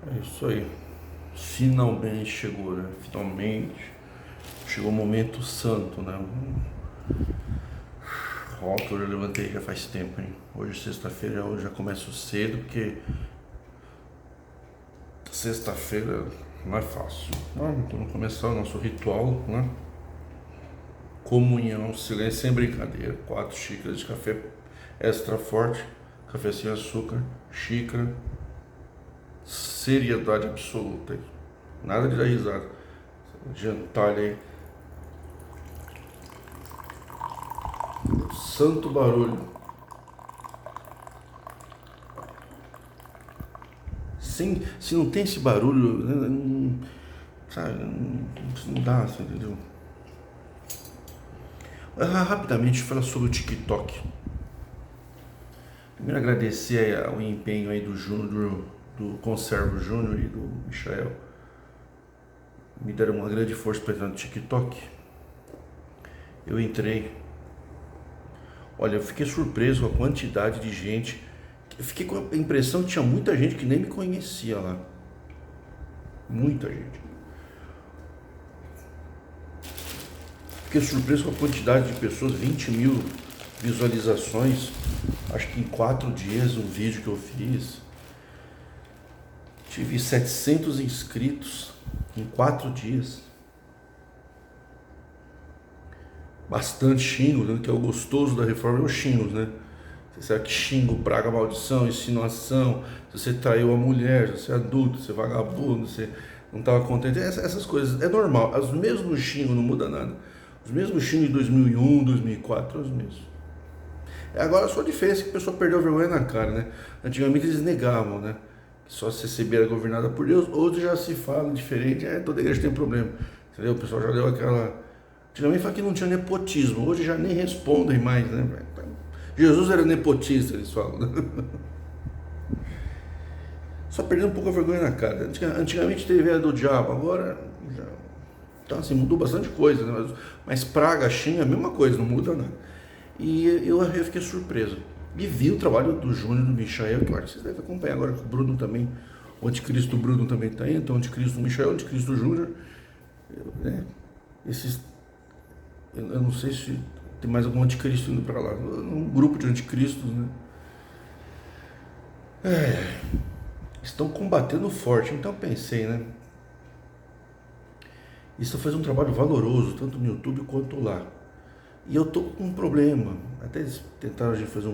É isso aí. Finalmente chegou, né? Finalmente chegou o momento santo, né? Rótulo eu levantei já faz tempo, hein? Hoje sexta-feira, hoje já começo cedo, porque sexta-feira não é fácil. Vamos começar o nosso ritual, né? Comunhão, silêncio sem brincadeira. 4 xícaras de café extra forte, café sem açúcar, xícara, seriedade absoluta. Nada de dar risada. Jantar aí. Santo barulho. Se não tem esse barulho, né, não, sabe, não dá, assim, entendeu? Rapidamente falar sobre o TikTok. Primeiro agradecer o empenho aí do Júnior, do Conservo Júnior e do Michael. Me deram uma grande força para entrar no TikTok. Eu entrei. Olha, eu fiquei surpreso com a quantidade de gente. Eu fiquei com a impressão que tinha muita gente que nem me conhecia lá. Muita gente. Fiquei surpreso com a quantidade de pessoas, 20 mil visualizações, acho que em 4 dias um vídeo que eu fiz. Tive 700 inscritos em 4 dias. Bastante xingo, né? Que é o gostoso da reforma, é os xingos, né? Você sabe que xingo, praga, maldição, insinuação, se você traiu a mulher, se você é adulto, se você é vagabundo, se você não estava contente, essas coisas, é normal. Os mesmos xingos, não muda nada. Os mesmos xingos de 2001, 2004, os mesmos. Agora só a diferença é que a pessoa perdeu a vergonha na cara, né? Antigamente eles negavam, né? Que só se CCB era governada por Deus, hoje já se fala diferente, toda igreja tem problema. Entendeu? O pessoal já deu aquela. Antigamente fala que não tinha nepotismo, hoje já nem respondem mais, né? Jesus era nepotista, eles falam, né? Só perdendo um pouco a vergonha na cara. Antigamente teve a do diabo, agora já. Então assim, mudou bastante coisa, né? Mas praga, xinga, a mesma coisa, não muda nada. E eu fiquei surpreso. E vi o trabalho do Júnior, do Michael, que eu acho que vocês devem acompanhar agora, que o Bruno também, o anticristo Bruno também está aí, então o anticristo Michael, o anticristo Júnior, né? Esses, eu não sei se tem mais algum anticristo indo para lá, um grupo de anticristos, né? Estão combatendo forte, então eu pensei, né? Isso faz um trabalho valoroso, tanto no YouTube quanto lá. E eu tô com um problema, até eles tentaram a gente fazer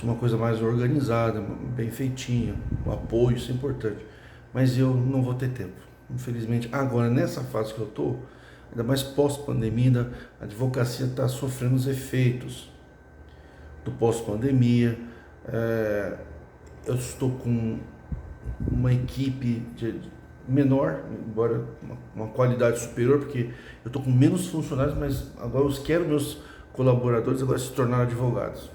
uma coisa mais organizada, bem feitinha, o apoio, isso é importante. Mas eu não vou ter tempo, infelizmente. Agora, nessa fase que eu estou, ainda mais pós-pandemia, a advocacia está sofrendo os efeitos do pós-pandemia. Eu estou com uma equipe menor, embora uma qualidade superior, porque eu estou com menos funcionários, mas agora eu quero meus colaboradores agora se tornar advogados.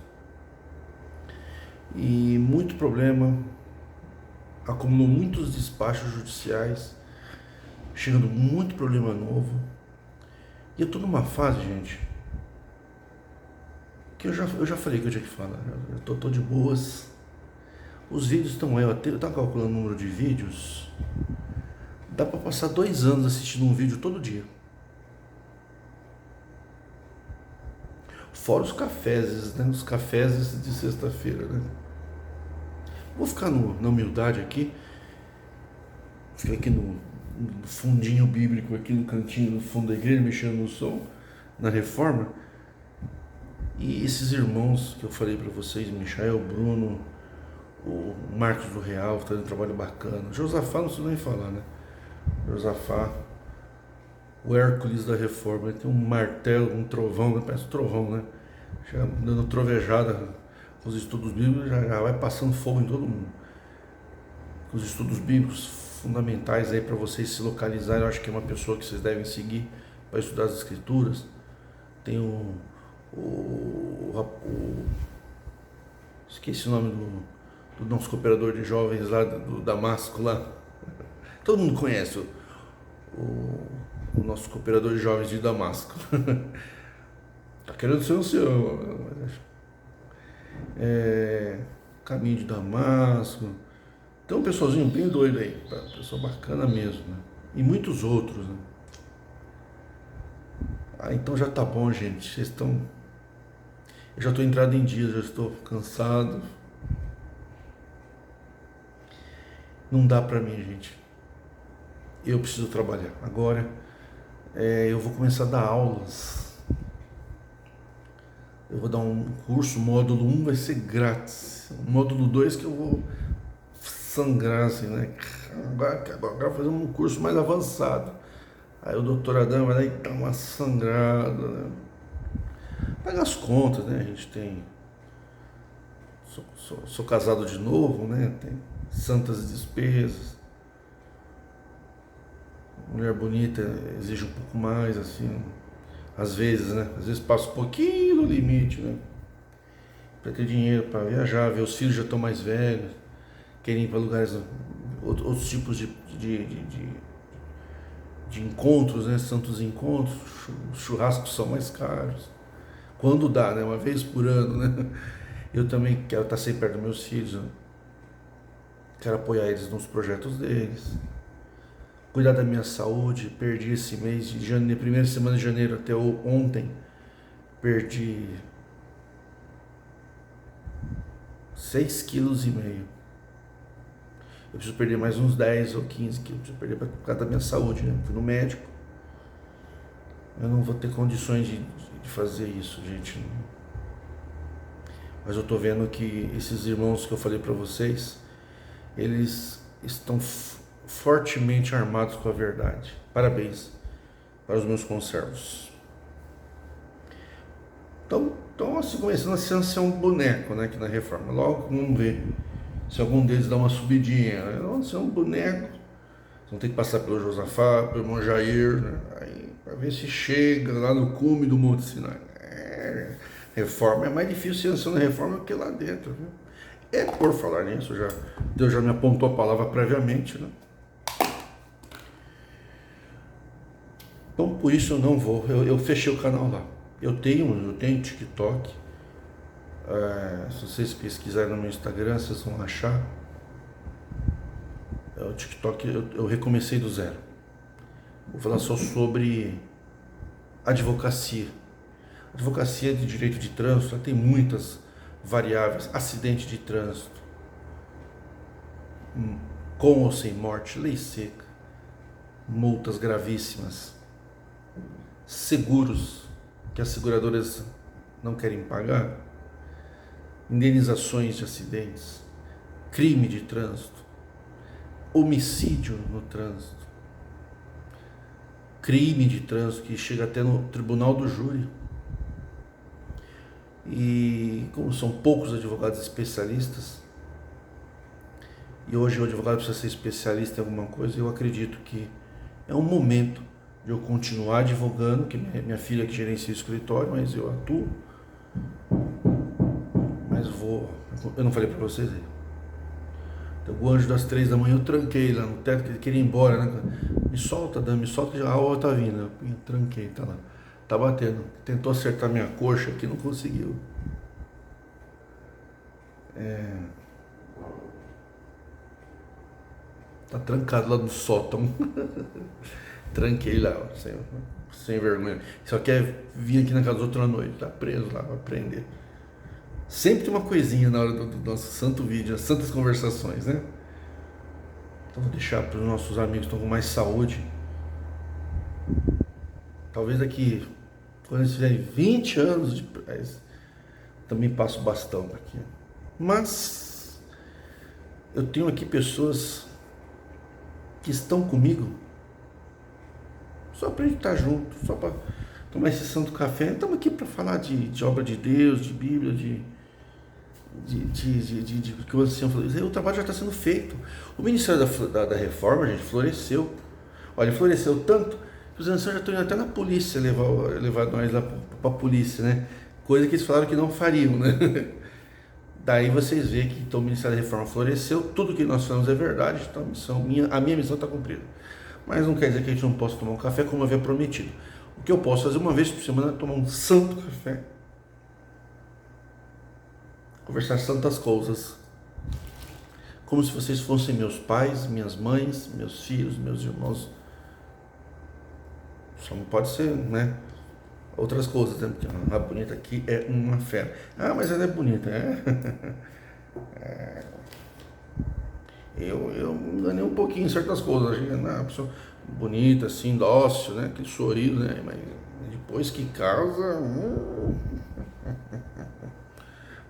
E muito problema, acumulou muitos despachos judiciais, chegando muito problema novo. E eu tô numa fase, gente, que eu já falei que eu tinha que falar. Eu tô de boas. Os vídeos estão aí, eu tava calculando o número de vídeos. Dá pra passar 2 anos assistindo um vídeo todo dia. Fora os cafés, né? Os cafés de sexta-feira, né? Vou ficar na humildade aqui. Ficar aqui no fundinho bíblico, aqui no cantinho, no fundo da igreja, mexendo no som, na reforma. E esses irmãos que eu falei para vocês, Michael, Bruno, o Marcos do Real, fazendo um trabalho bacana. Josafá, não preciso nem falar, né? Josafá, o Hércules da reforma, ele tem um martelo, um trovão, né? Parece um trovão, né? Já dando trovejada com os estudos bíblicos, já vai passando fogo em todo mundo. Com os estudos bíblicos fundamentais aí para vocês se localizarem, eu acho que é uma pessoa que vocês devem seguir para estudar as escrituras. Tem esqueci o nome do nosso cooperador de jovens lá do Damasco lá. Todo mundo conhece o nosso cooperador de jovens de Damasco. Tá querendo ser o seu. Caminho de Damasco. Tem um pessoalzinho bem doido aí, pessoal bacana mesmo, né? E muitos outros, né? Ah, então já tá bom, gente. Vocês estão. Eu já estou entrado em dias, já estou cansado. Não dá pra mim, gente. Eu preciso trabalhar. Agora eu vou começar a dar aulas. Eu vou dar um curso, módulo 1 vai ser grátis. O módulo 2 que eu vou sangrar, assim, né? Agora fazer um curso mais avançado. Aí o doutor Adão vai lá e dá uma sangrada, né? Paga as contas, né? A gente tem. Sou casado de novo, né? Tem santas despesas. Mulher bonita exige um pouco mais, assim. Às vezes, né? Às vezes passa um pouquinho do limite, né? Pra ter dinheiro para viajar, ver os filhos já estão mais velhos, querem ir para lugares, outros tipos de encontros, né? Santos encontros, os churrascos são mais caros. Quando dá, né? Uma vez por ano, né? Eu também quero estar sempre perto dos meus filhos, né? Quero apoiar eles nos projetos deles. Cuidar da minha saúde. Perdi esse mês de janeiro, primeira semana de janeiro até ontem, perdi 6,5 quilos. Eu preciso perder mais uns 10 ou 15 quilos. Preciso perder por causa da minha saúde, né? Fui no médico. Eu não vou ter condições de fazer isso, gente. Mas eu tô vendo que esses irmãos que eu falei para vocês, eles estão fortemente armados com a verdade. Parabéns para os meus conservos. Então assim, começando a ser um boneco, né, aqui na reforma. Logo vamos ver se algum deles dá uma subidinha. Vamos ser um boneco. Vão ter que passar pelo Josafá, pelo irmão Jair, né? Aí, para ver se chega lá no cume do Monte Sinai. Reforma é mais difícil ser na reforma do que lá dentro, viu? Por falar nisso, Deus já me apontou a palavra previamente, né? Então por isso eu não vou, eu fechei o canal lá. Eu tenho TikTok. Se vocês pesquisarem no meu Instagram, vocês vão achar. O TikTok eu recomecei do zero. Vou falar só sobre advocacia. Advocacia de direito de trânsito, tem muitas variáveis. Acidente de trânsito, com ou sem morte, lei seca, multas gravíssimas, seguros que as seguradoras não querem pagar, indenizações de acidentes, crime de trânsito, homicídio no trânsito, crime de trânsito que chega até no tribunal do júri. E como são poucos advogados especialistas, e hoje o advogado precisa ser especialista em alguma coisa, eu acredito que é um momento de eu continuar advogando, que minha filha que gerencia o escritório, mas eu atuo. Mas eu não falei para vocês aí. Então, o anjo das 3 da manhã eu tranquei lá no teto, que ele queria ir embora, né? Me solta, Dan, me solta, que a aula tá vindo. Eu tranquei, tá lá. Tá batendo. Tentou acertar minha coxa aqui, não conseguiu. Tá trancado lá no sótão. Tranquei lá, sem vergonha. Só quer vir aqui na casa dos outros à noite. Tá preso lá, vai prender. Sempre tem uma coisinha na hora do nosso santo vídeo, as santas conversações, né? Então vou deixar para os nossos amigos que estão com mais saúde. Talvez daqui, quando eles fizerem 20 anos de paz, também passo o bastão aqui. Mas eu tenho aqui pessoas que estão comigo só para a gente estar junto, só para tomar esse santo café. Estamos aqui para falar de obra de Deus, de Bíblia, de que o ancião falou. O trabalho já está sendo feito. O Ministério da Reforma, gente, floresceu. Olha, floresceu tanto que os anciãos já estão indo até na polícia levar nós lá para a polícia, né? Coisa que eles falaram que não fariam, né? Daí vocês veem que então, o Ministério da Reforma floresceu, tudo que nós falamos é verdade, então a minha missão está cumprida. Mas não quer dizer que a gente não possa tomar um café como eu havia prometido. O que eu posso fazer uma vez por semana é tomar um santo café, conversar santas coisas como se vocês fossem meus pais, minhas mães, meus filhos, meus irmãos. Só não pode ser, né? Outras coisas, né? Porque a bonita aqui é uma fera. Ah, mas ela é bonita, Eu me enganei um pouquinho em certas coisas. Achei uma pessoa bonita, assim, dócil, né? Aquele sorriso, né? Mas depois que casa,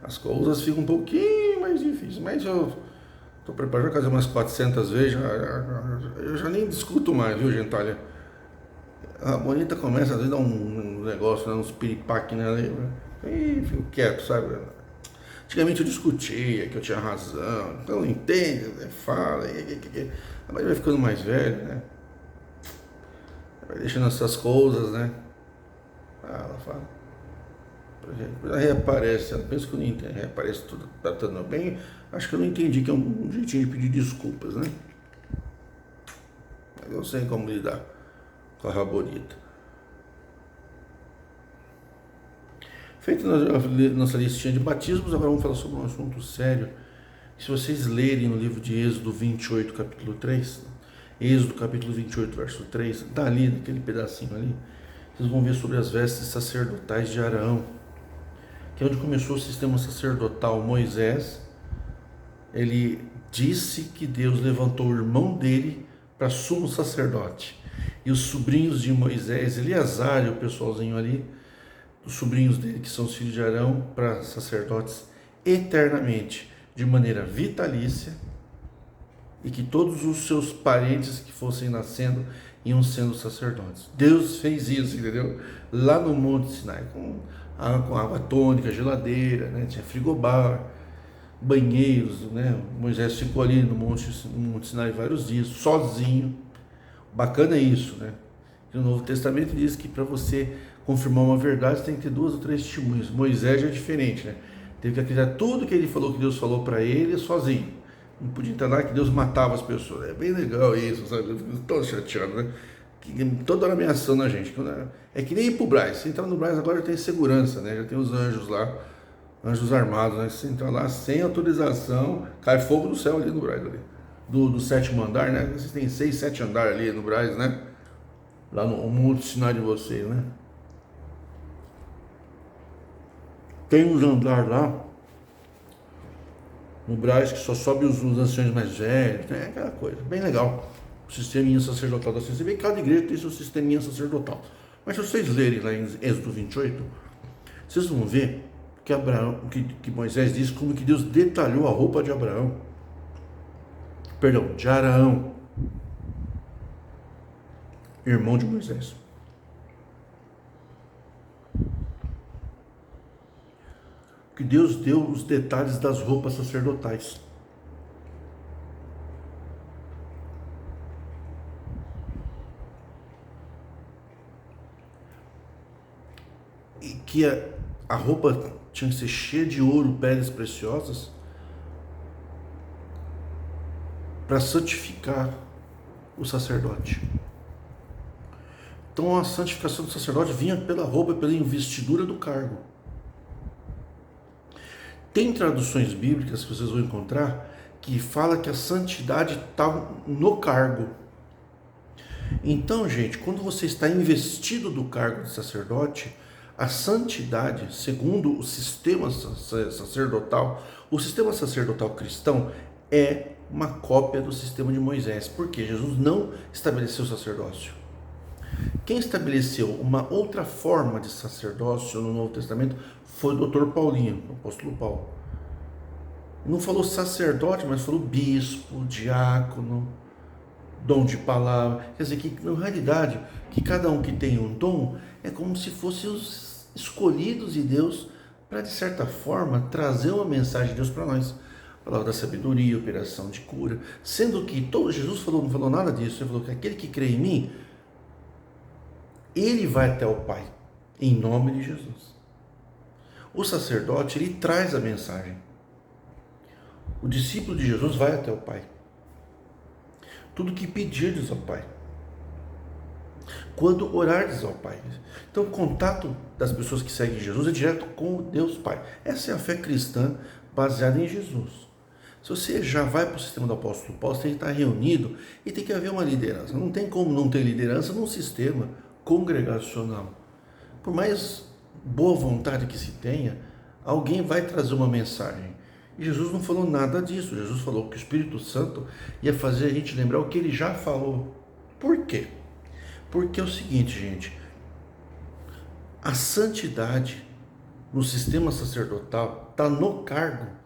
as coisas ficam um pouquinho mais difíceis. Mas eu tô preparado para casar umas 400 vezes. Eu já nem discuto mais, viu, gente? Olha, a bonita começa, às vezes, a dar um negócio, né? Uns piripaque nela. E fico quieto, sabe? Antigamente eu discutia, que eu tinha razão, então entende, né? Fala, mas vai ficando mais velho, né? Vai deixando essas coisas, né? Fala. Ela reaparece, ela pensa que eu não entendo, reaparece tudo tratando bem, acho que eu não entendi que é um jeitinho de pedir desculpas, né? Mas eu sei como lidar com a bonita. Feita nossa listinha de batismos, agora vamos falar sobre um assunto sério. Se vocês lerem no livro de Êxodo 28, capítulo 3, Êxodo capítulo 28, verso 3, tá ali, naquele pedacinho ali, vocês vão ver sobre as vestes sacerdotais de Arão, que é onde começou o sistema sacerdotal. Moisés, ele disse que Deus levantou o irmão dele para sumo sacerdote, e os sobrinhos de Moisés, Eleazar e o pessoalzinho ali, os sobrinhos dele, que são os filhos de Arão, para sacerdotes eternamente, de maneira vitalícia, e que todos os seus parentes que fossem nascendo iam sendo sacerdotes. Deus fez isso, entendeu? Lá no Monte Sinai, com água tônica, geladeira, né? Tinha frigobar, banheiros, né? Moisés ficou ali no Monte Sinai vários dias, sozinho. Bacana é isso, né? E o Novo Testamento diz que para você confirmar uma verdade, tem que ter 2 ou 3 testemunhas. Moisés já é diferente, né? Teve que acreditar tudo que ele falou, que Deus falou para ele, sozinho. Não podia entrar lá que Deus matava as pessoas. É bem legal isso, sabe? Eu fico tão chateado, né? Toda hora ameaçando a gente. É que nem ir pro Brás. Você entrar no Brás agora já tem segurança, né? Já tem os anjos lá, anjos armados, né? Você entra lá sem autorização, cai fogo do céu ali no Brás, ali. Do 7º andar, né? Vocês têm 6, 7 andares ali no Brás, né? Lá no Monte Sinai de vocês, né? Tem uns andares lá no Brás que só sobe os anciões mais velhos, né? Aquela coisa, bem legal. O sisteminha sacerdotal da ciência. Você vê que cada igreja tem seu sisteminha sacerdotal. Mas se vocês lerem lá em Êxodo 28, vocês vão ver que Abraão, que Moisés diz como que Deus detalhou a roupa de Abraão. Perdão, de Arão, irmão de Moisés. Que Deus deu os detalhes das roupas sacerdotais. E que a roupa tinha que ser cheia de ouro, peles preciosas, para santificar o sacerdote. Então a santificação do sacerdote vinha pela roupa, pela investidura do cargo. Tem traduções bíblicas que vocês vão encontrar que fala que a santidade está no cargo. Então, gente, quando você está investido do cargo de sacerdote, a santidade, segundo o sistema sacerdotal, o sistema sacerdotal cristão é uma cópia do sistema de Moisés, porque Jesus não estabeleceu sacerdócio. Quem estabeleceu uma outra forma de sacerdócio no Novo Testamento foi o Dr. Paulinho, o apóstolo Paulo. Não falou sacerdote, mas falou bispo, diácono, dom de palavra. Quer dizer, que na realidade, que cada um que tem um dom é como se fossem os escolhidos de Deus para, de certa forma, trazer uma mensagem de Deus para nós. Palavra da sabedoria, operação de cura. Sendo que Jesus não falou nada disso. Ele falou que aquele que crê em mim, ele vai até o Pai, em nome de Jesus. O sacerdote, ele traz a mensagem. O discípulo de Jesus vai até o Pai. Tudo que pedirdes ao Pai. Quando orardes ao Pai. Então, o contato das pessoas que seguem Jesus é direto com Deus Pai. Essa é a fé cristã baseada em Jesus. Se Se você já vai para o sistema do apóstolo Paulo, você tem que estar reunido e tem que haver uma liderança. Não tem como não ter liderança num sistema congregacional. Por mais boa vontade que se tenha, alguém vai trazer uma mensagem. E Jesus não falou nada disso. Jesus falou que o Espírito Santo ia fazer a gente lembrar o que ele já falou. Por quê? Porque é o seguinte, gente, a santidade no sistema sacerdotal está no cargo.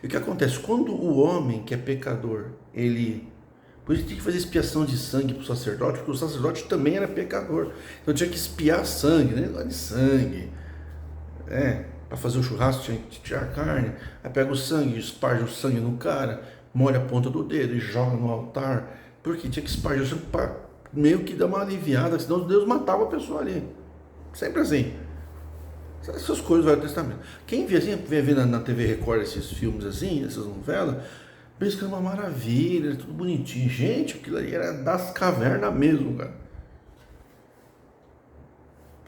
E o que acontece? Quando o homem que é pecador, por isso tinha que fazer expiação de sangue para o sacerdote, porque o sacerdote também era pecador. Então tinha que expiar sangue, né? Negócio de sangue. Para fazer o churrasco tinha que tirar a carne. Aí pega o sangue, esparge o sangue no cara, molha a ponta do dedo e joga no altar. Porque tinha que espargir o sangue para meio que dar uma aliviada, senão Deus matava a pessoa ali. Sempre assim. Essas coisas do Velho Testamento. Quem vê assim, vê na TV Record esses filmes assim, essas novelas, pensa que é uma maravilha, tudo bonitinho. Gente, aquilo ali era das cavernas mesmo, cara.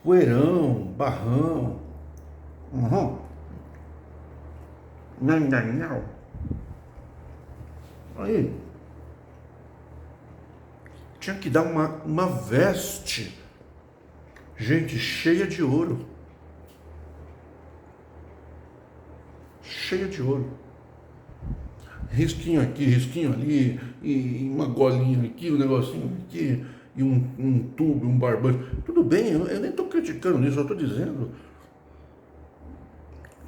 Poeirão, barrão. Não. Aí, tinha que dar uma veste, gente, cheia de ouro. Cheia de ouro. Risquinho aqui, risquinho ali, e uma golinha aqui, um negocinho aqui, e um tubo, um barbante. Tudo bem, eu nem estou criticando isso, eu estou dizendo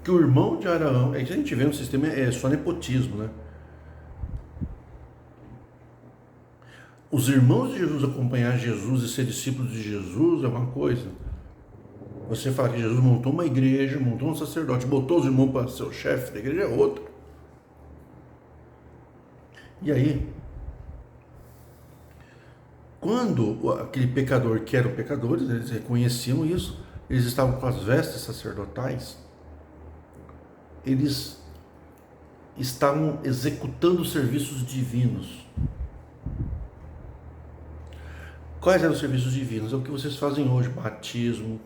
que o irmão de Araão, é que a gente vê no sistema, é só nepotismo, né? Os irmãos de Jesus acompanhar Jesus e ser discípulos de Jesus é uma coisa. Você fala que Jesus montou uma igreja, montou um sacerdote, botou os irmãos para ser o chefe da igreja, é outra. E aí, quando aquele pecador que eram pecadores, eles reconheciam isso, eles estavam com as vestes sacerdotais, eles estavam executando serviços divinos. Quais eram os serviços divinos? É o que vocês fazem hoje: batismo,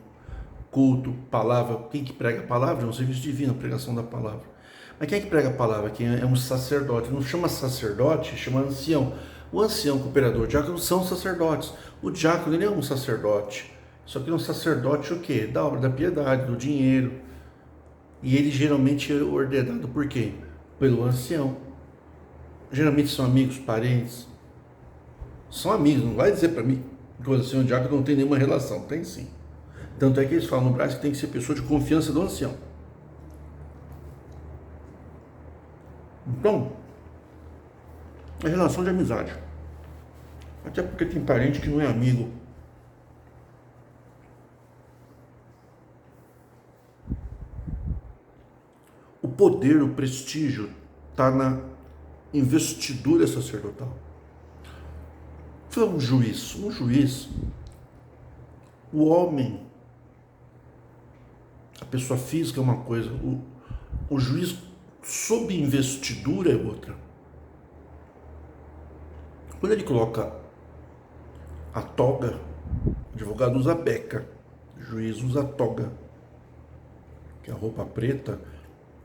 culto, palavra. Quem que prega a palavra é um serviço divino, a pregação da palavra. Mas quem é que prega a palavra? Quem é um sacerdote. Não chama sacerdote, chama ancião. O ancião, o cooperador, o diácono são sacerdotes. O diácono, ele é um sacerdote. Só que é um sacerdote o quê? Da obra da piedade, do dinheiro. E ele geralmente é ordenado por quê? Pelo ancião. Geralmente são amigos, parentes. São amigos, não vai dizer para mim que o ancião e o diácono não tem nenhuma relação. Tem sim. Tanto é que eles falam no Brasil que tem que ser pessoa de confiança do ancião. Então, é relação de amizade. Até porque tem parente que não é amigo. O poder, o prestígio está na investidura sacerdotal. Foi um juiz, o homem, a pessoa física é uma coisa, o juiz sob investidura é outra. Quando ele coloca a toga, o advogado usa beca, o juiz usa toga, que é a roupa preta,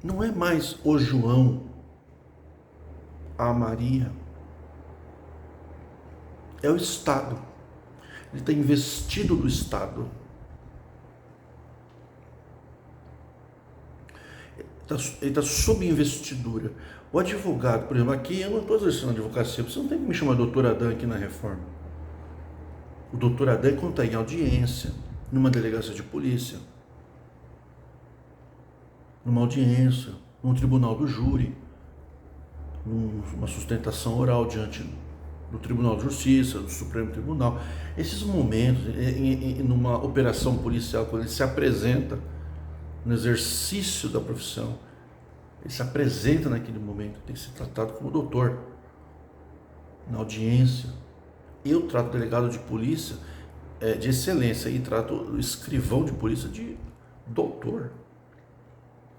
não é mais o João, a Maria, é o Estado. Ele está investido do Estado. Ele está sob investidura. O advogado, por exemplo, aqui eu não estou exercendo advocacia, você não tem que me chamar doutor Adão aqui na reforma. O doutor Adão é quando está em audiência, numa delegacia de polícia, numa audiência, num tribunal do júri, numa sustentação oral diante do Tribunal de Justiça, do Supremo Tribunal. Esses momentos, numa operação policial, quando ele se apresenta no exercício da profissão, ele se apresenta naquele momento, tem que ser tratado como doutor. Na audiência, eu trato o delegado de polícia de excelência e trato o escrivão de polícia de doutor.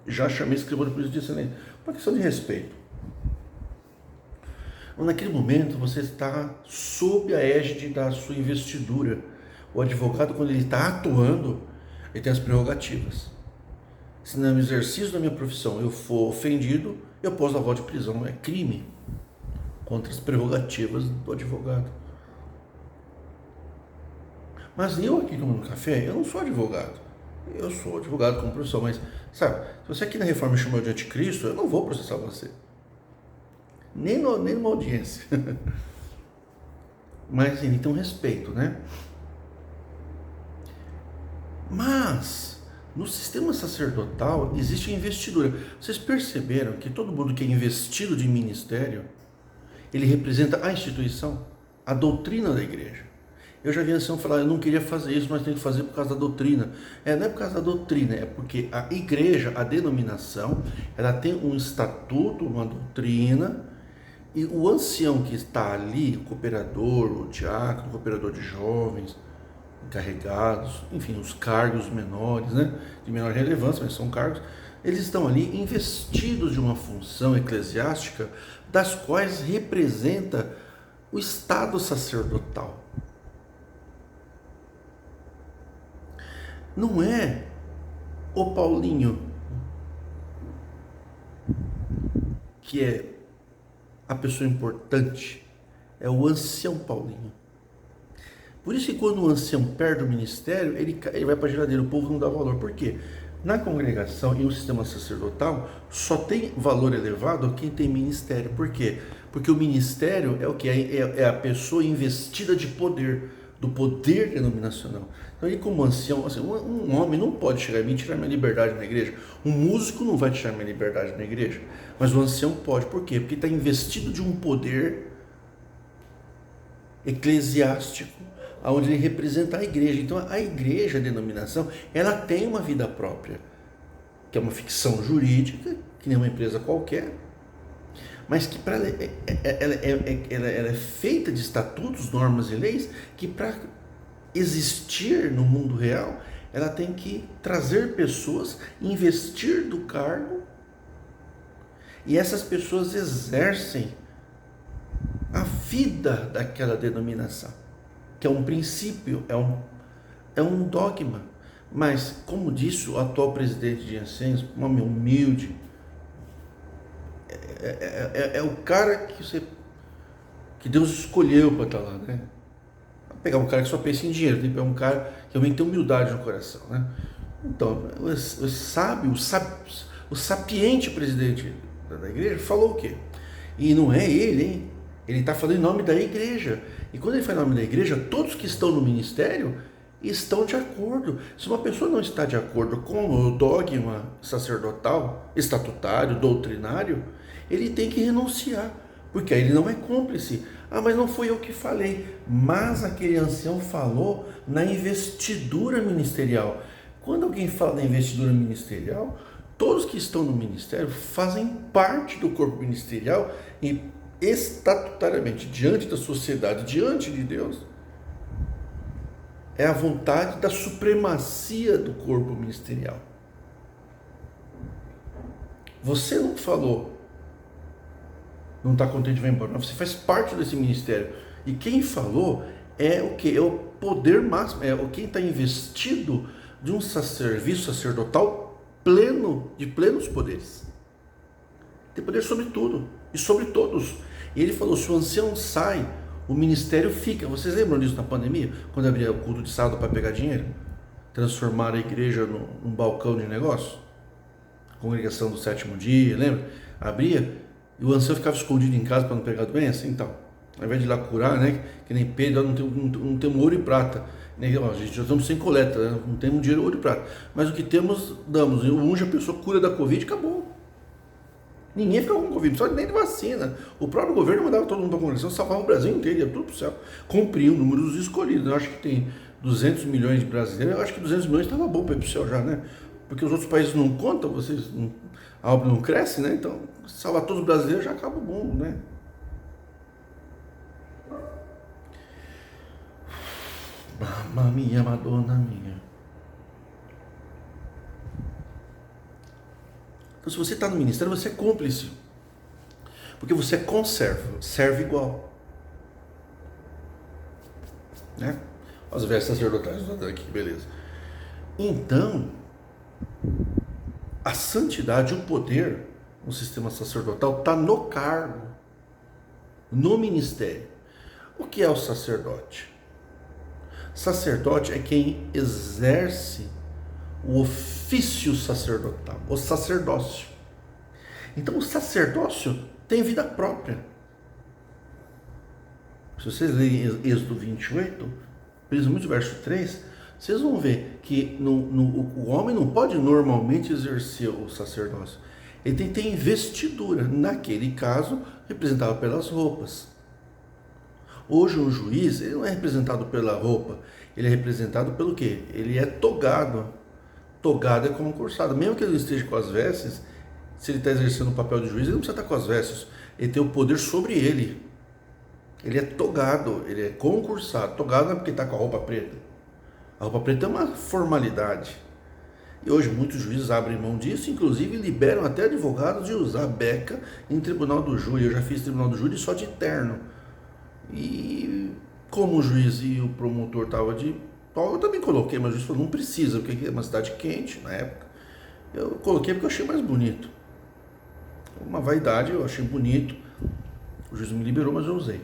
Já chamei escrivão de polícia de excelência. Uma questão de respeito. Naquele momento você está sob a égide da sua investidura. O advogado, quando ele está atuando, ele tem as prerrogativas. Se no exercício da minha profissão eu for ofendido, eu posso dar voto de prisão. É crime contra as prerrogativas do advogado. Mas eu aqui tomando café, eu não sou advogado. Eu sou advogado como profissão, mas, sabe, se você aqui na Reforma me chamou de anticristo, eu não vou processar você. Nem numa audiência. Mas ele tem um respeito, né? Mas, no sistema sacerdotal, existe a investidura. Vocês perceberam que todo mundo que é investido de ministério, ele representa a instituição, a doutrina da igreja. Eu já vi ancião falar, eu não queria fazer isso, mas tenho que fazer por causa da doutrina. Não é por causa da doutrina, é porque a igreja, a denominação, ela tem um estatuto, uma doutrina, e o ancião que está ali, o cooperador, o diácono, o cooperador de jovens, encarregados, enfim, os cargos menores, né, de menor relevância, mas são cargos, eles estão ali investidos de uma função eclesiástica, das quais representa o estado sacerdotal. Não é o Paulinho que é a pessoa importante, é o ancião Paulinho. Por isso que quando o ancião perde o ministério, ele vai para a geladeira, o povo não dá valor. Por quê? Na congregação e no sistema sacerdotal, só tem valor elevado quem tem ministério. Por quê? Porque o ministério é o que? É a pessoa investida de poder, do poder denominacional. Então ele como ancião, assim, um homem não pode chegar em mim e tirar minha liberdade na igreja. Um músico não vai tirar minha liberdade na igreja. Mas o ancião pode. Por quê? Porque está investido de um poder eclesiástico, onde ele representa a igreja. Então a igreja, a denominação, ela tem uma vida própria, que é uma ficção jurídica, que nem uma empresa qualquer, mas que ela é feita de estatutos, normas e leis, que para existir no mundo real, ela tem que trazer pessoas, investir do cargo, e essas pessoas exercem a vida daquela denominação, que é um princípio, é um dogma. Mas, como disse o atual presidente de Jansenhos, um homem humilde, é o cara que Deus escolheu para estar lá, né? Pegar um cara que só pensa em dinheiro, tem que pegar um cara que realmente tem humildade no coração, né? Então, o sábio, o sapiente presidente da igreja falou o quê? E não é ele, hein? Ele está falando em nome da igreja. E quando ele fala em nome da igreja, todos que estão no ministério estão de acordo. Se uma pessoa não está de acordo com o dogma sacerdotal, estatutário, doutrinário, ele tem que renunciar, porque aí ele não é cúmplice. Ah, mas não foi eu que falei. Mas aquele ancião falou na investidura ministerial. Quando alguém fala na investidura ministerial, todos que estão no ministério fazem parte do corpo ministerial e estatutariamente, diante da sociedade, diante de Deus, é a vontade da supremacia do corpo ministerial. Você não falou, não está contente, vai embora. Não, você faz parte desse ministério. E quem falou é o que? É o poder máximo, é quem está investido de um serviço sacerdotal pleno, de plenos poderes. Tem poder sobre tudo e sobre todos. E ele falou, se o ancião sai, o ministério fica. Vocês lembram disso na pandemia? Quando abria o culto de sábado para pegar dinheiro? Transformaram a igreja num balcão de negócio? Congregação do sétimo dia, lembra? Abria e o ancião ficava escondido em casa para não pegar doença. Então, ao invés de ir lá curar, né? Que nem Pedro, não temos ouro e prata. A gente já estamos sem coleta, né? Não temos dinheiro, ouro e prata. Mas o que temos, damos. Unge a pessoa, cura da Covid, acabou. Ninguém ficava com Covid, só nem de vacina. O próprio governo mandava todo mundo para a congregação, salvava o Brasil inteiro, ia tudo para o céu. Cumpria o número dos escolhidos. Eu acho que tem 200 milhões de brasileiros, eu acho que 200 milhões estava bom para ir para o céu já, né? Porque os outros países não contam, a obra não cresce, né? Então, salvar todos os brasileiros já acaba o mundo, né? Mamma mia, Madonna minha. Então, se você está no ministério, você é cúmplice. Porque você é conserva, serve igual. Né? As vestes sacerdotais aqui, beleza. Então, A santidade, o poder no sistema sacerdotal está no cargo, no ministério. O que é o sacerdote? Sacerdote é quem exerce o ofício sacerdotal, o sacerdócio. Então o sacerdócio tem vida própria. Se vocês lerem Êxodo 28, principalmente o verso 3, vocês vão ver que o homem não pode normalmente exercer o sacerdócio. Ele tem que ter investidura, naquele caso, representado pelas roupas. Hoje um juiz, ele não é representado pela roupa, ele é representado pelo quê? Ele é togado. Togado é concursado. Mesmo que ele não esteja com as vestes, se ele está exercendo o papel de juiz, ele não precisa estar com as vestes. Ele tem o poder sobre ele. Ele é togado, ele é concursado. Togado não é porque está com a roupa preta. A roupa preta é uma formalidade. E hoje muitos juízes abrem mão disso, inclusive liberam até advogados de usar beca em tribunal do júri. Eu já fiz tribunal do júri só de terno. E como o juiz e o promotor estavam de pau, eu também coloquei, mas o juiz falou, não precisa, porque é uma cidade quente na época. Eu coloquei porque eu achei mais bonito. Uma vaidade, eu achei bonito. O juiz me liberou, mas eu usei.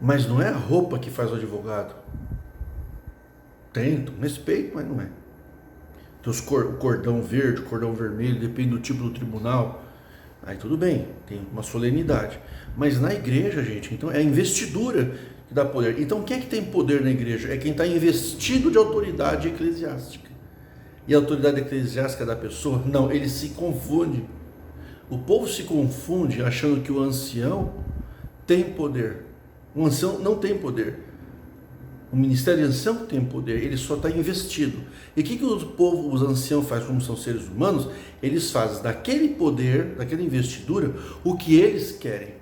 Mas não é a roupa que faz o advogado. Tento, respeito, mas não é. Tem o cordão verde, o cordão vermelho, depende do tipo do tribunal. Aí tudo bem, tem uma solenidade. Mas na igreja, gente, então é a investidura que dá poder. Então quem é que tem poder na igreja? É quem está investido de autoridade eclesiástica. E a autoridade eclesiástica da pessoa? Não, ele se confunde. O povo se confunde achando que o ancião tem poder. O ancião não tem poder. O ministério de ancião tem poder, ele só está investido. E o que o povo, os anciãos fazem como são seres humanos? Eles fazem daquele poder, daquela investidura, o que eles querem.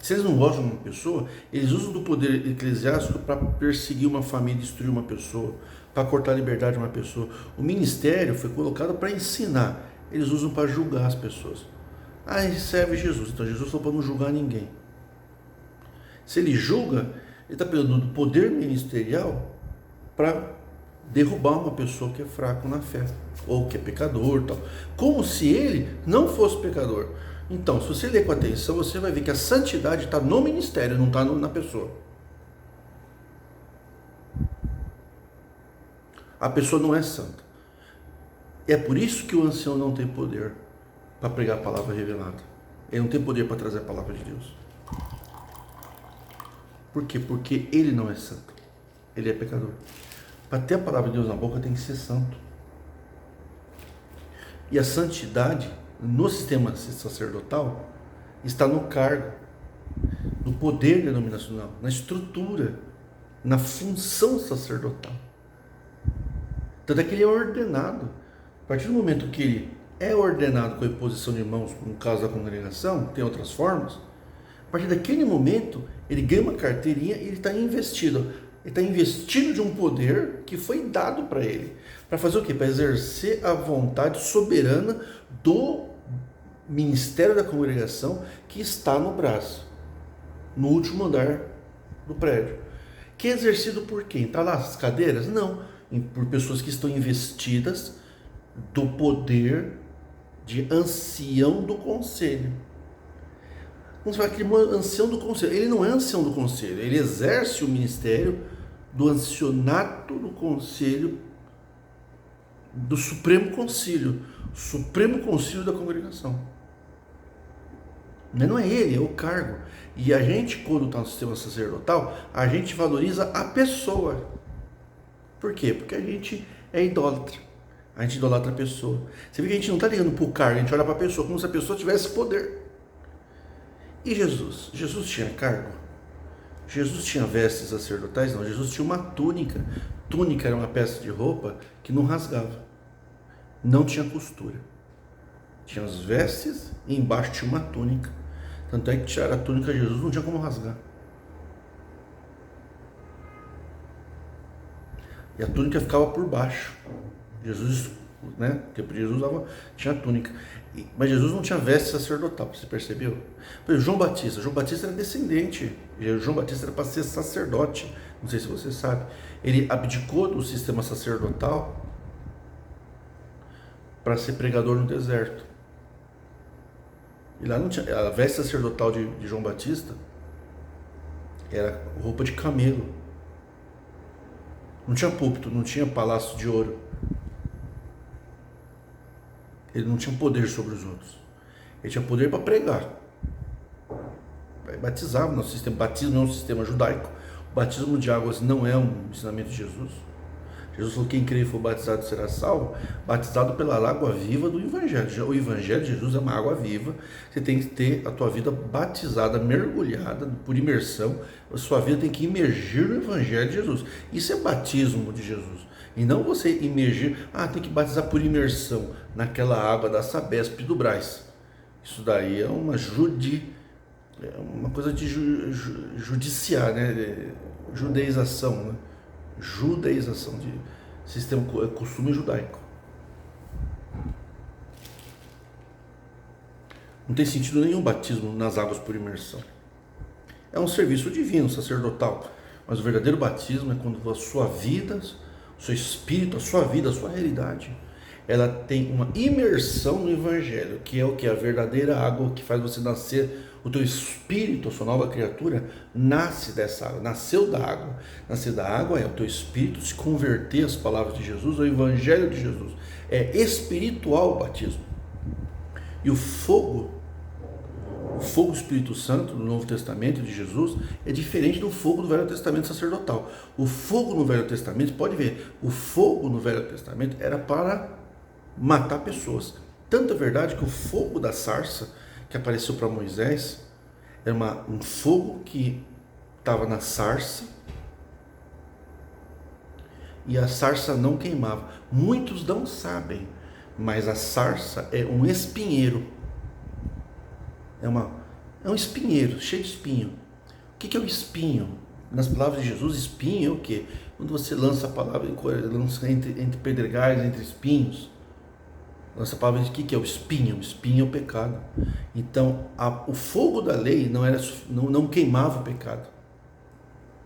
Se eles não gostam de uma pessoa, eles usam do poder eclesiástico para perseguir uma família, destruir uma pessoa, para cortar a liberdade de uma pessoa. O ministério foi colocado para ensinar, eles usam para julgar as pessoas. Ah, ele serve Jesus, então Jesus falou para não julgar ninguém. Se ele julga, ele está pegando o poder ministerial para derrubar uma pessoa que é fraco na fé, ou que é pecador, tal. Como se ele não fosse pecador. Então, se você ler com atenção, você vai ver que a santidade está no ministério, não está na pessoa. A pessoa não é santa. É por isso que o ancião não tem poder para pregar a palavra revelada. Ele não tem poder para trazer a palavra de Deus. Por quê? Porque ele não é santo. Ele é pecador. Para ter a palavra de Deus na boca tem que ser santo. E a santidade no sistema sacerdotal está no cargo, no poder denominacional, na estrutura, na função sacerdotal. Tanto é que ele é ordenado. A partir do momento que ele é ordenado com a imposição de mãos, no caso da congregação, tem outras formas, a partir daquele momento ele ganha uma carteirinha e ele está investido. Ele está investido de um poder que foi dado para ele. Para fazer o quê? Para exercer a vontade soberana do ministério da congregação que está no braço, no último andar do prédio. Que é exercido por quem? Está lá as cadeiras? Não. Por pessoas que estão investidas do poder de ancião do conselho. Vamos falar que ele é ancião do conselho. Ele não é ancião do conselho, ele exerce o ministério do ancianato do conselho, do Supremo Concílio, Supremo Concílio da congregação. Mas não é ele, é o cargo. E a gente, quando está no sistema sacerdotal, a gente valoriza a pessoa. Por quê? Porque a gente é idólatra. A gente idolatra a pessoa. Você vê que a gente não está ligando para o cargo, a gente olha para a pessoa como se a pessoa tivesse poder. E Jesus? Jesus tinha cargo? Jesus tinha vestes sacerdotais? Não, Jesus tinha uma túnica. Túnica era uma peça de roupa que não rasgava. Não tinha costura. Tinha as vestes e embaixo tinha uma túnica. Tanto é que tirar a túnica de Jesus não tinha como rasgar. E a túnica ficava por baixo. Jesus, né? O tempo de Jesus tinha túnica. Mas Jesus não tinha veste sacerdotal, você percebeu? Por exemplo, João Batista era descendente. João Batista era para ser sacerdote Não sei se você sabe. Ele abdicou do sistema sacerdotal para ser pregador no deserto. E lá não tinha. A veste sacerdotal de João Batista era roupa de camelo. Não tinha púlpito, não tinha palácio de ouro. Ele não tinha poder sobre os outros. Ele tinha poder para pregar. Batizava no sistema. Batismo é um sistema judaico. O batismo de águas não é um ensinamento de Jesus. Jesus falou: quem crê e for batizado será salvo. Batizado pela água viva do Evangelho. O Evangelho de Jesus é uma água viva. Você tem que ter a tua vida batizada, mergulhada por imersão. A sua vida tem que imergir no Evangelho de Jesus. Isso é batismo de Jesus. E não você imergir, tem que batizar por imersão naquela água da Sabesp do Brás. Isso daí é uma coisa de judiciar, né? Judeização, né? Judeização de sistema, costume judaico. Não tem sentido nenhum batismo nas águas por imersão. É um serviço divino, sacerdotal. Mas o verdadeiro batismo é quando a sua vida, o seu espírito, a sua vida, a sua realidade, ela tem uma imersão no Evangelho, que é o que? A verdadeira água que faz você nascer. O teu espírito, a sua nova criatura, nasce dessa água, nasceu da água. Nascer da água é o teu espírito se converter às palavras de Jesus, ao Evangelho de Jesus. É espiritual o batismo. E o fogo do Espírito Santo do Novo Testamento de Jesus é diferente do fogo do Velho Testamento sacerdotal. O fogo no Velho Testamento, pode ver, o fogo no Velho Testamento era para matar pessoas. Tanto é verdade que o fogo da sarça que apareceu para Moisés era um fogo que estava na sarça e a sarça não queimava. Muitos não sabem, mas a sarça é um espinheiro. É um espinheiro, cheio de espinho. O que é o espinho? Nas palavras de Jesus, espinho é o quê? Quando você lança a palavra, lança entre pedregais, entre espinhos. Lança a palavra de que é o espinho? O espinho é o pecado. Então, o fogo da lei não queimava o pecado.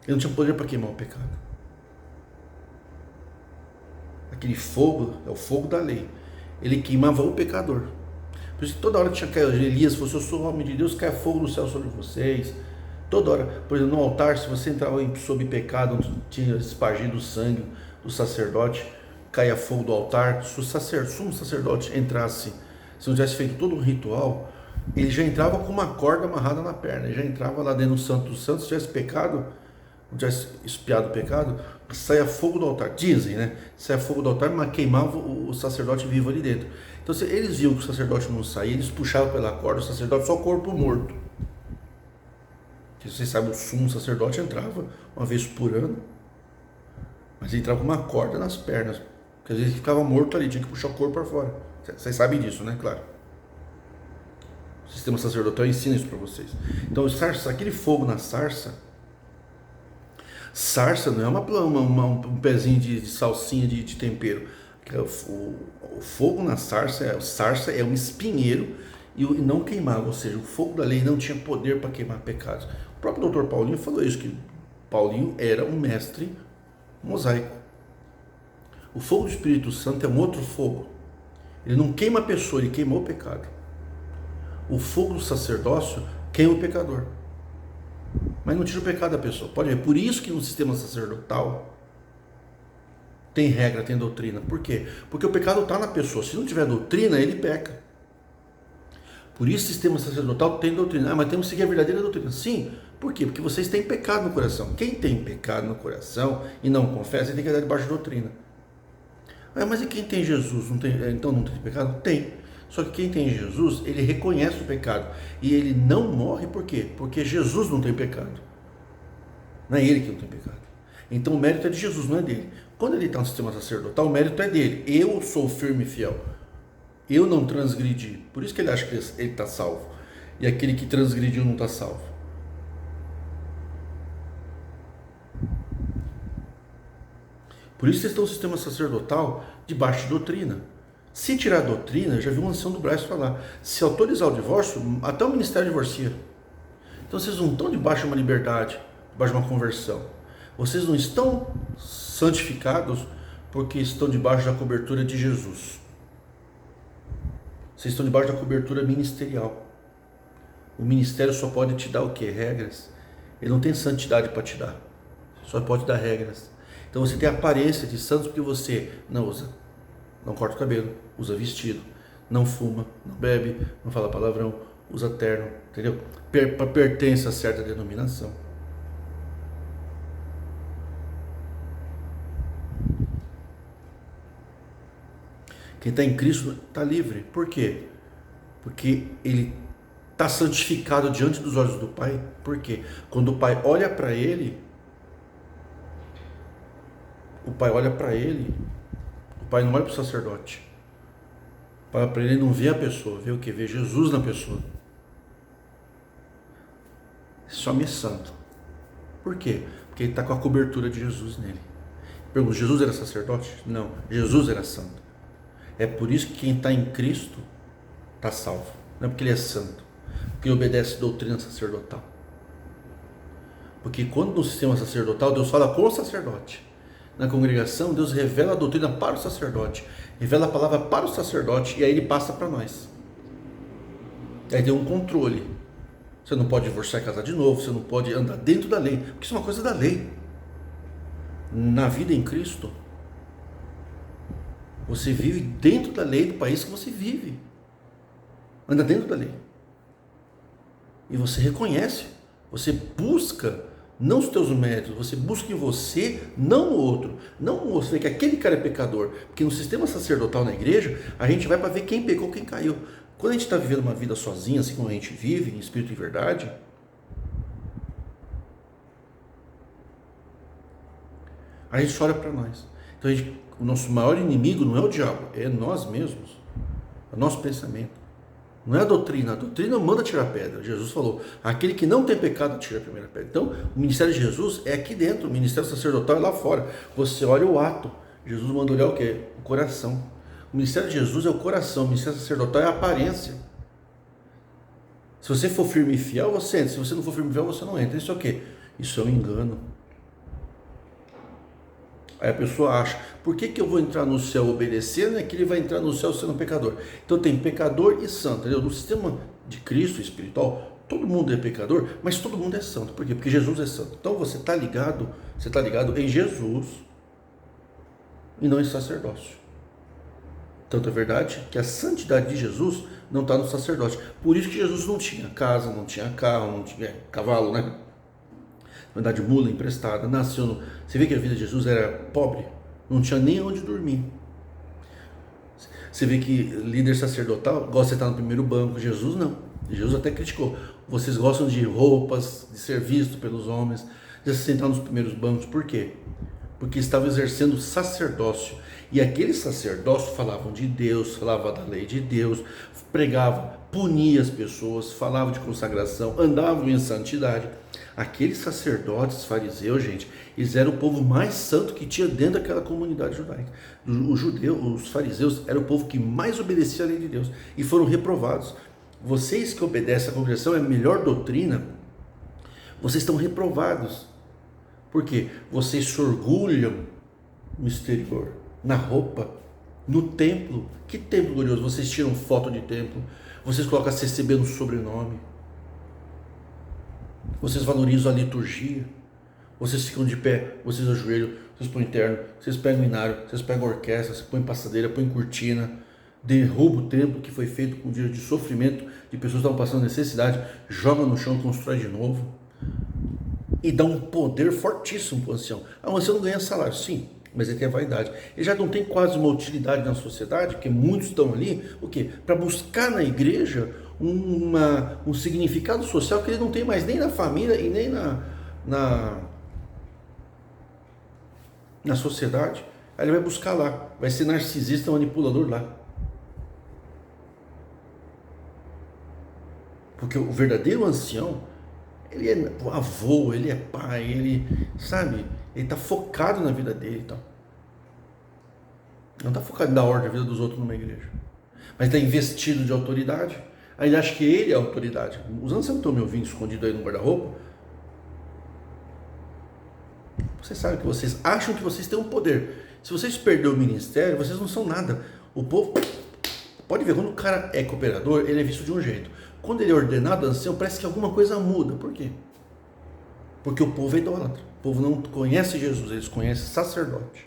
Ele não tinha poder para queimar o pecado. Aquele fogo é o fogo da lei. Ele queimava o pecador. Por isso que toda hora tinha caído Elias, falou: se eu sou o homem de Deus, cai fogo do céu sobre vocês. Toda hora, por exemplo, no altar, se você entrava sob pecado, onde tinha espargido o sangue do sacerdote, caia fogo do altar. Se o sumo sacerdote entrasse, se não tivesse feito todo um ritual, ele já entrava com uma corda amarrada na perna, ele já entrava lá dentro do Santo dos Santos. Se tivesse pecado, não tivesse espiado o pecado, saia fogo do altar. Dizem, né? Saia fogo do altar, mas queimava o sacerdote vivo ali dentro. Então, se eles viam que o sacerdote não saía, eles puxavam pela corda, o sacerdote só corpo morto. Vocês sabem, o sumo sacerdote entrava uma vez por ano, mas ele entrava com uma corda nas pernas, porque às vezes ele ficava morto ali, tinha que puxar o corpo para fora. Vocês sabem disso, né? Claro. O sistema sacerdotal ensina isso para vocês. Então, aquele fogo na sarça não é um pezinho de salsinha de tempero. O fogo na sarça é um espinheiro e não queimava, ou seja, o fogo da lei não tinha poder para queimar pecados. O próprio Dr. Paulinho falou isso, que Paulinho era um mestre mosaico. O fogo do Espírito Santo é um outro fogo. Ele não queima a pessoa, ele queimou o pecado. O fogo do sacerdócio queima o pecador, mas não tira o pecado da pessoa. Pode ver, por isso que no sistema sacerdotal tem regra, tem doutrina. Por quê? Porque o pecado está na pessoa. Se não tiver doutrina, ele peca. Por isso o sistema sacerdotal tem doutrina. Mas temos que seguir a verdadeira doutrina. Sim. Por quê? Porque vocês têm pecado no coração. Quem tem pecado no coração e não confessa, tem que andar debaixo de doutrina. Mas e quem tem Jesus? Então não tem pecado? Tem. Só que quem tem Jesus, ele reconhece o pecado. E ele não morre por quê? Porque Jesus não tem pecado. Não é ele que não tem pecado. Então o mérito é de Jesus, não é dele. Quando ele está no sistema sacerdotal, o mérito é dele. Eu sou firme e fiel. Eu não transgredi. Por isso que ele acha que ele está salvo. E aquele que transgrediu não está salvo. Por isso vocês estão no sistema sacerdotal debaixo de doutrina. Se tirar a doutrina, eu já vi um ancião do Brás falar, se autorizar o divórcio, até o ministério divorcia. Então vocês não estão debaixo de uma liberdade, debaixo de uma conversão. Vocês não estão santificados porque estão debaixo da cobertura de Jesus. Vocês estão debaixo da cobertura ministerial. O ministério só pode te dar o quê? Regras. Ele não tem santidade para te dar. Só pode dar regras. Então você tem a aparência de santos porque você não usa, não corta o cabelo, usa vestido, não fuma, não bebe, não fala palavrão, usa terno, entendeu? Pertence a certa denominação. Quem está em Cristo está livre. Por quê? Porque ele está santificado diante dos olhos do Pai. Por quê? Quando o Pai olha para ele, o Pai olha para ele, o Pai não olha para o sacerdote. O Pai olha para ele e não vê a pessoa, vê o que? Vê Jesus na pessoa. Esse homem é santo. Por quê? Porque ele está com a cobertura de Jesus nele. Pergunta, Jesus era sacerdote? Não, Jesus era santo. É por isso que quem está em Cristo está salvo. Não é porque ele é santo, porque ele obedece doutrina sacerdotal. Porque quando no sistema sacerdotal Deus fala com o sacerdote, na congregação Deus revela a doutrina para o sacerdote, revela a palavra para o sacerdote e aí ele passa para nós. Aí tem um controle. Você não pode divorciar e casar de novo, você não pode andar dentro da lei, porque isso é uma coisa da lei. Na vida em Cristo, você vive dentro da lei do país que você vive. Anda dentro da lei. E você reconhece, você busca, não os teus méritos, você busca em você, não no outro. Não mostrar que aquele cara é pecador. Porque no sistema sacerdotal na igreja, a gente vai para ver quem pecou, quem caiu. Quando a gente está vivendo uma vida sozinha, assim como a gente vive, em espírito e verdade, a gente olha para nós. Então o nosso maior inimigo não é o diabo, é nós mesmos. É o nosso pensamento. Não é a doutrina manda tirar pedra. Jesus falou, aquele que não tem pecado tira a primeira pedra. Então, o ministério de Jesus é aqui dentro, o ministério sacerdotal é lá fora. Você olha o ato, Jesus manda olhar o quê? O coração. O ministério de Jesus é o coração, o ministério sacerdotal é a aparência. Se você for firme e fiel, você entra. Se você não for firme e fiel, você não entra. Isso é o quê? Isso é um engano. Aí a pessoa acha, por que eu vou entrar no céu obedecendo, é que ele vai entrar no céu sendo pecador? Então tem pecador e santo, entendeu? No sistema de Cristo espiritual, todo mundo é pecador, mas todo mundo é santo. Por quê? Porque Jesus é santo. Então você está ligado em Jesus e não em sacerdócio. Tanto é verdade que a santidade de Jesus não está no sacerdote. Por isso que Jesus não tinha casa, não tinha carro, não tinha cavalo, né? Andar de mula emprestada, nasceu. Você vê que a vida de Jesus era pobre, não tinha nem onde dormir. Você vê que líder sacerdotal gosta de estar no primeiro banco, Jesus não. Jesus até criticou. Vocês gostam de roupas, de ser visto pelos homens, de se sentar nos primeiros bancos. Por quê? Porque estavam exercendo sacerdócio. E aqueles sacerdócios falavam de Deus, falavam da lei de Deus, pregavam, puniam as pessoas, falavam de consagração, andavam em santidade. Aqueles sacerdotes fariseus, gente, eles eram o povo mais santo que tinha dentro daquela comunidade judaica. Os fariseus eram o povo que mais obedecia à lei de Deus e foram reprovados. Vocês que obedecem à congregação, é a melhor doutrina, vocês estão reprovados. Por quê? Vocês se orgulham no exterior, na roupa, no templo. Que templo glorioso! Vocês tiram foto de templo, vocês colocam CCB no sobrenome. Vocês valorizam a liturgia, vocês ficam de pé, vocês ajoelham, vocês põem terno, vocês pegam inário, vocês pegam orquestra, vocês põem passadeira, põem cortina, derruba o templo que foi feito com dias de sofrimento, de pessoas que estavam passando necessidade, joga no chão, constrói de novo, e dá um poder fortíssimo para o ancião. O ancião não ganha salário, sim, mas ele tem a vaidade. Ele já não tem quase uma utilidade na sociedade, porque muitos estão ali, o quê? Para buscar na igreja um significado social que ele não tem mais nem na família e nem na sociedade. Aí ele vai buscar lá, vai ser narcisista, manipulador lá. Porque o verdadeiro ancião, ele é avô, ele é pai, ele, sabe, ele está focado na vida dele, então. Não está focado em dar ordem à vida dos outros numa igreja, mas está investido de autoridade. Aí ele acha que ele é a autoridade. Os anciãos estão me ouvindo escondido aí no guarda-roupa. Vocês sabem que vocês acham que vocês têm um poder. Se vocês perderem o ministério, vocês não são nada. O povo, pode ver, quando o cara é cooperador, ele é visto de um jeito. Quando ele é ordenado ancião, parece que alguma coisa muda. Por quê? Porque o povo é idólatra. O povo não conhece Jesus, eles conhecem sacerdote.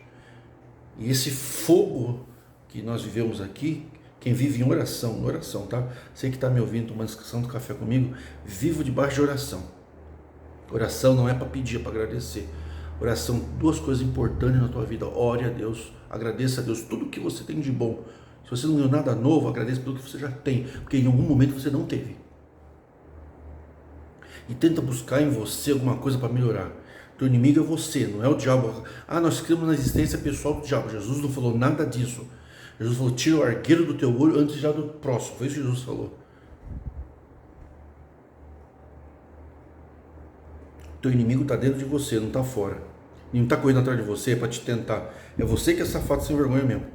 E esse fogo que nós vivemos aqui, quem vive em oração, tá? Você que está me ouvindo, tomando inscrição do café comigo, vivo debaixo de oração. Oração não é para pedir, é para agradecer. Oração, duas coisas importantes na tua vida. Ore a Deus, agradeça a Deus tudo que você tem de bom. Se você não ganhou nada novo, agradeça pelo que você já tem, porque em algum momento você não teve. E tenta buscar em você alguma coisa para melhorar. Teu inimigo é você, não é o diabo. Nós criamos na existência pessoal do diabo. Jesus não falou nada disso. Jesus falou, tira o argueiro do teu olho antes já do próximo. Foi isso que Jesus falou. Teu inimigo está dentro de você, não está fora. Ele não está correndo atrás de você para te tentar. É você que é safado sem vergonha mesmo.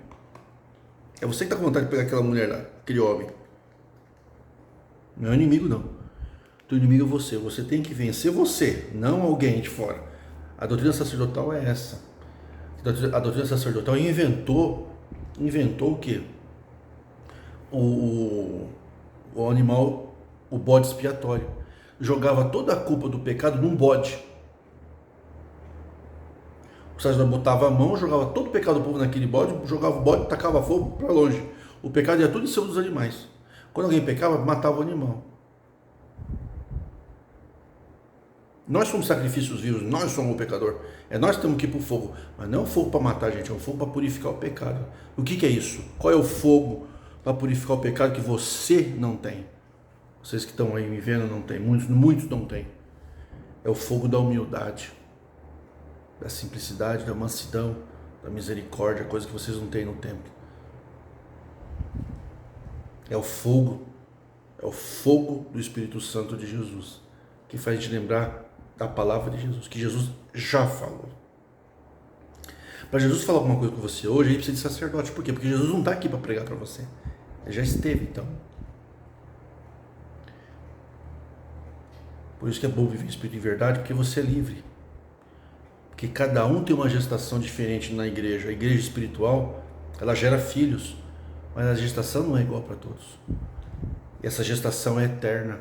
É você que está com vontade de pegar aquela mulher lá, aquele homem. Não é o inimigo, não. Teu inimigo é você. Você tem que vencer você, não alguém de fora. A doutrina sacerdotal é essa. A doutrina sacerdotal inventou o quê? O animal, o bode expiatório. Jogava toda a culpa do pecado num bode. O sacerdote botava a mão, jogava todo o pecado do povo naquele bode, jogava o bode, tacava fogo para longe. O pecado ia tudo em cima dos animais. Quando alguém pecava, matava o animal. Nós somos sacrifícios vivos, nós somos o pecador. É nós que temos que ir para o fogo. Mas não é o fogo para matar a gente, é o fogo para purificar o pecado. O que é isso? Qual é o fogo para purificar o pecado que você não tem? Vocês que estão aí me vendo não tem, muitos não tem. É o fogo da humildade, da simplicidade, da mansidão, da misericórdia, coisa que vocês não têm no templo. É o fogo do Espírito Santo de Jesus, que faz a gente lembrar da palavra de Jesus, que Jesus já falou. Para Jesus falar alguma coisa com você hoje, ele precisa de sacerdote. Por quê? Porque Jesus não está aqui para pregar para você. Ele já esteve, então. Por isso que é bom viver em espírito de verdade, porque você é livre. Porque cada um tem uma gestação diferente na igreja. A igreja espiritual, ela gera filhos, mas a gestação não é igual para todos. E essa gestação é eterna.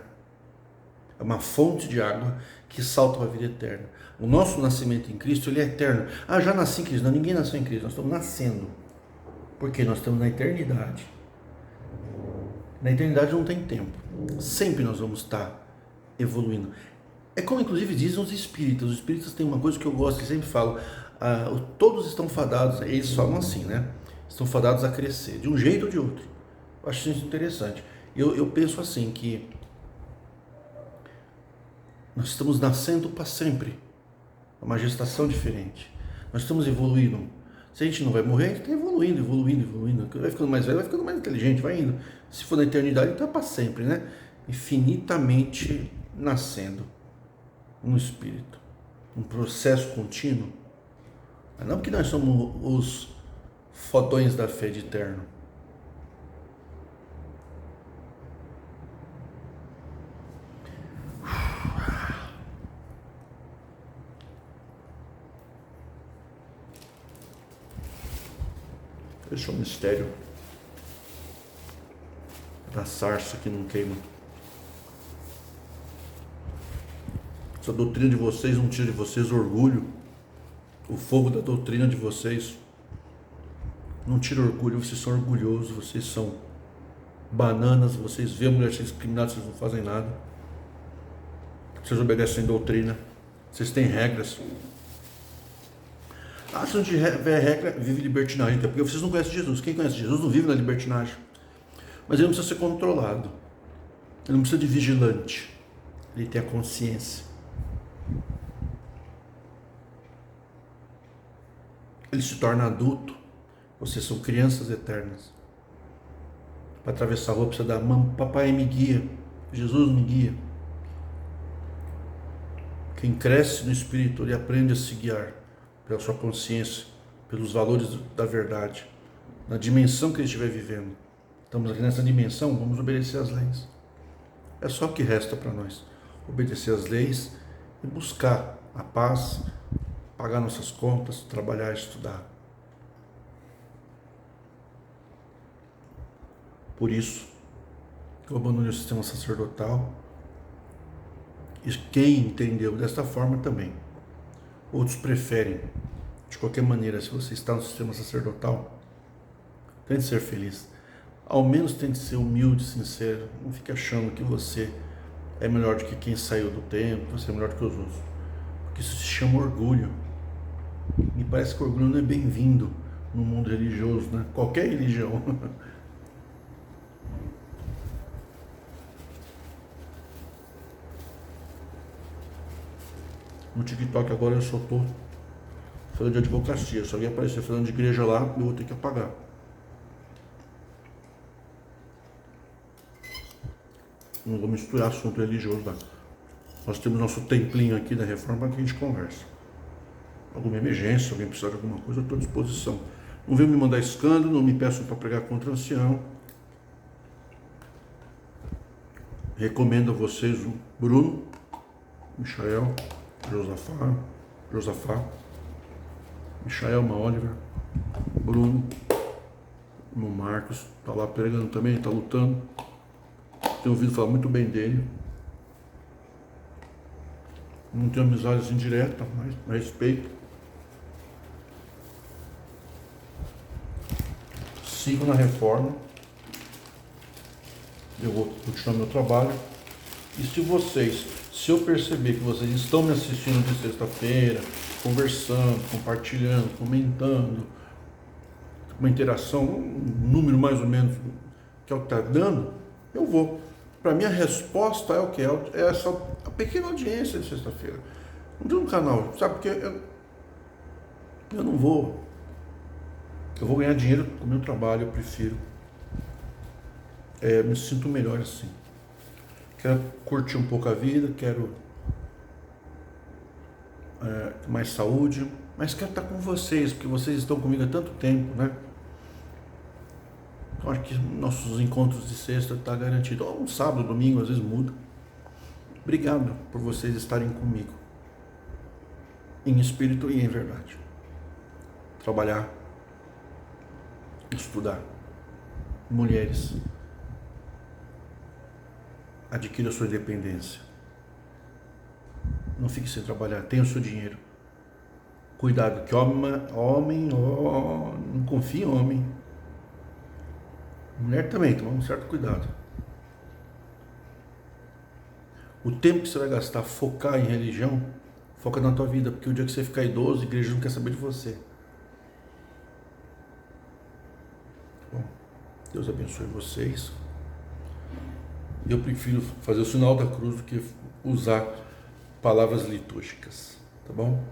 É uma fonte de água que salta para a vida eterna. O nosso nascimento em Cristo, ele é eterno. Já nasci em Cristo. Não, ninguém nasceu em Cristo. Nós estamos nascendo. Porque nós estamos na eternidade. Na eternidade não tem tempo. Sempre nós vamos estar evoluindo. É como inclusive dizem os espíritas. Os espíritas têm uma coisa que eu gosto, eles sempre falam. Todos estão fadados, eles falam assim, né? Estão fadados a crescer, de um jeito ou de outro. Eu acho isso interessante. Eu penso assim, que nós estamos nascendo para sempre. É uma gestação diferente. Nós estamos evoluindo. Se a gente não vai morrer, a gente está evoluindo. Vai ficando mais velho, vai ficando mais inteligente, vai indo. Se for na eternidade, então é para sempre, né? Infinitamente nascendo no Espírito. Um processo contínuo. Mas não porque nós somos os fodões da fé de eterno. Esse é o mistério da sarça que não queima. Essa doutrina de vocês não tira de vocês orgulho. O fogo da doutrina de vocês não tira orgulho. Vocês são orgulhosos, vocês são bananas. Vocês veem a mulher ser discriminada, vocês não fazem nada. Vocês obedecem doutrina. Vocês têm regras. Se não tiver regra, vive libertinagem. Então, porque vocês não conhecem Jesus. Quem conhece Jesus não vive na libertinagem. Mas ele não precisa ser controlado. Ele não precisa de vigilante. Ele tem a consciência. Ele se torna adulto. Vocês são crianças eternas. Para atravessar a rua precisa dar mão. Papai me guia. Jesus me guia. Quem cresce no Espírito, ele aprende a se guiar pela sua consciência, pelos valores da verdade, na dimensão que ele estiver vivendo. Estamos aqui nessa dimensão, vamos obedecer às leis. É só o que resta para nós. Obedecer às leis e buscar a paz pagar nossas contas, trabalhar, estudar. Por isso, eu abandonei o sistema sacerdotal. E quem entendeu desta forma também. Outros preferem. De qualquer maneira, se você está no sistema sacerdotal, tente ser feliz. Ao menos tente ser humilde, sincero. Não fique achando que você é melhor do que quem saiu do templo, que você é melhor do que os outros. Porque isso se chama orgulho. Me parece que o orgulho não é bem-vindo no mundo religioso, né? Qualquer religião. No TikTok agora eu só estou falando de advocacia. Se alguém aparecer falando de igreja lá, eu vou ter que apagar. Não vou misturar assunto religioso lá. Nós temos nosso templinho aqui da Reforma que a gente conversa. Alguma emergência, alguém precisar de alguma coisa, eu estou à disposição. Não venham me mandar escândalo, não me peçam para pregar contra o ancião. Recomendo a vocês o Bruno, Michael, Josafá, Michael Oliver, Bruno, irmão Marcos, está lá pregando também, está lutando. Tenho ouvido falar muito bem dele. Não tenho amizade assim direta, mas a respeito. Sigo na reforma. Eu vou continuar meu trabalho. E se eu perceber que vocês estão me assistindo de sexta-feira, conversando, compartilhando, comentando, uma interação, um número mais ou menos que é o que está dando, eu vou. Para mim a resposta é o que? É essa a pequena audiência de sexta-feira. Não tem um canal, sabe? Porque eu não vou. Eu vou ganhar dinheiro com o meu trabalho, eu prefiro. Me sinto melhor assim. Quero curtir um pouco a vida, quero mais saúde, mas quero estar com vocês, porque vocês estão comigo há tanto tempo, né? Eu acho que nossos encontros de sexta está garantido. Um sábado, domingo, às vezes muda. Obrigado por vocês estarem comigo. Em espírito e em verdade. Trabalhar. Estudar. Mulheres. Adquira a sua independência. Não fique sem trabalhar. Tenha o seu dinheiro. Cuidado, que homem não confia em homem. Mulher também, toma um certo cuidado. O tempo que você vai gastar focar em religião, foca na tua vida, porque o dia que você ficar idoso, a igreja não quer saber de você. Bom, Deus abençoe vocês. Eu prefiro fazer o sinal da cruz do que usar palavras litúrgicas, tá bom?